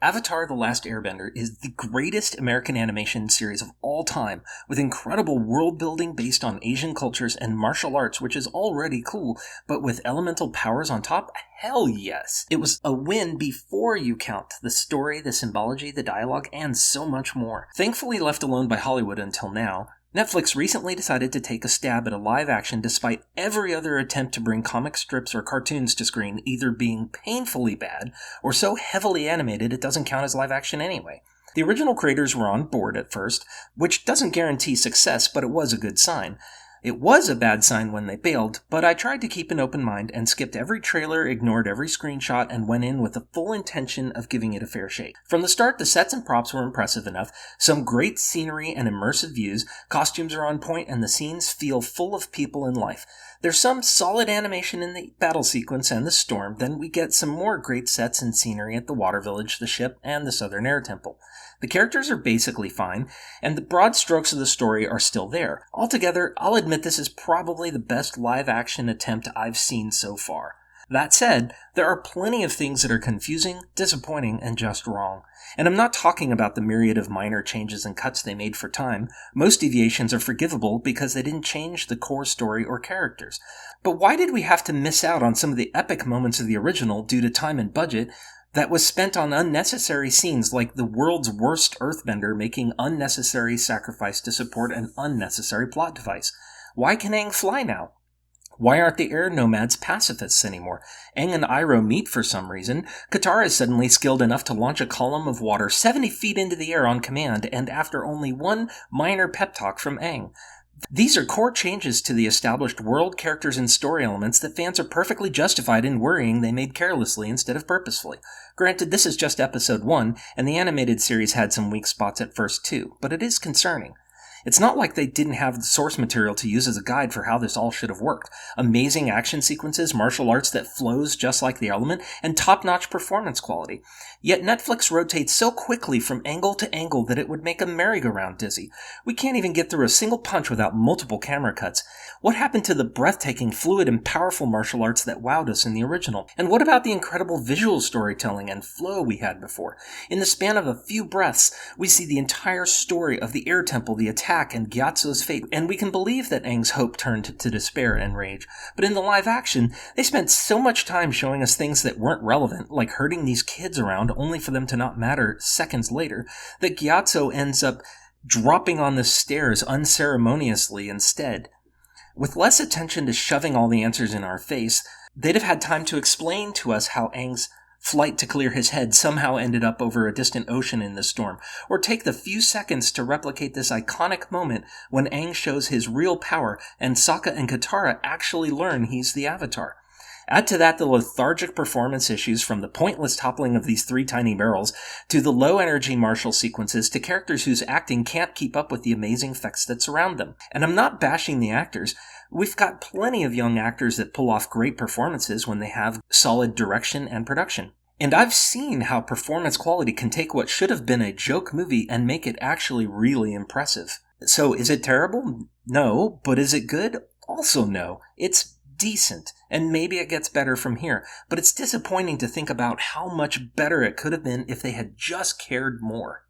Avatar: The Last Airbender is the greatest American animation series of all time, with incredible world building based on Asian cultures and martial arts, which is already cool, but with elemental powers on top? Hell yes! It was a win before you count the story, the symbology, the dialogue, and so much more. Thankfully left alone by Hollywood until now, Netflix recently decided to take a stab at a live action despite every other attempt to bring comic strips or cartoons to screen either being painfully bad or so heavily animated it doesn't count as live action anyway. The original creators were on board at first, which doesn't guarantee success, but it was a good sign. It was a bad sign when they bailed, but I tried to keep an open mind and skipped every trailer, ignored every screenshot, and went in with the full intention of giving it a fair shake. From the start, the sets and props were impressive enough, some great scenery and immersive views, costumes are on point, and the scenes feel full of people and life. There's some solid animation in the battle sequence and the storm, then we get some more great sets and scenery at the water village, the ship, and the Southern Air Temple. The characters are basically fine, and the broad strokes of the story are still there. Altogether, I'll admit this is probably the best live-action attempt I've seen so far. That said, there are plenty of things that are confusing, disappointing, and just wrong. And I'm not talking about the myriad of minor changes and cuts they made for time. Most deviations are forgivable because they didn't change the core story or characters. But why did we have to miss out on some of the epic moments of the original due to time and budget that was spent on unnecessary scenes like the world's worst earthbender making unnecessary sacrifice to support an unnecessary plot device? Why can Aang fly now? Why aren't the air nomads pacifists anymore? Aang and Iroh meet for some reason. Katara is suddenly skilled enough to launch a column of water 70 feet into the air on command, and after only one minor pep talk from Aang. These are core changes to the established world, characters, and story elements that fans are perfectly justified in worrying they made carelessly instead of purposefully. Granted, this is just episode 1, and the animated series had some weak spots at first too, but it is concerning. It's not like they didn't have the source material to use as a guide for how this all should have worked. Amazing action sequences, martial arts that flows just like the element, and top-notch performance quality. Yet Netflix rotates so quickly from angle to angle that it would make a merry-go-round dizzy. We can't even get through a single punch without multiple camera cuts. What happened to the breathtaking, fluid, and powerful martial arts that wowed us in the original? And what about the incredible visual storytelling and flow we had before? In the span of a few breaths, we see the entire story of the Air Temple, the attack, and Gyatso's fate, and we can believe that Aang's hope turned to despair and rage. But in the live action, they spent so much time showing us things that weren't relevant, like herding these kids around only for them to not matter seconds later, that Gyatso ends up dropping on the stairs unceremoniously instead. With less attention to shoving all the answers in our face, they'd have had time to explain to us how Aang's flight to clear his head somehow ended up over a distant ocean in the storm, or take the few seconds to replicate this iconic moment when Aang shows his real power and Sokka and Katara actually learn he's the Avatar. Add to that the lethargic performance issues from the pointless toppling of these 3 tiny barrels, to the low-energy martial sequences, to characters whose acting can't keep up with the amazing effects that surround them. And I'm not bashing the actors. We've got plenty of young actors that pull off great performances when they have solid direction and production. And I've seen how performance quality can take what should have been a joke movie and make it actually really impressive. So is it terrible? No. But is it good? Also no. It's decent, and maybe it gets better from here, but it's disappointing to think about how much better it could have been if they had just cared more.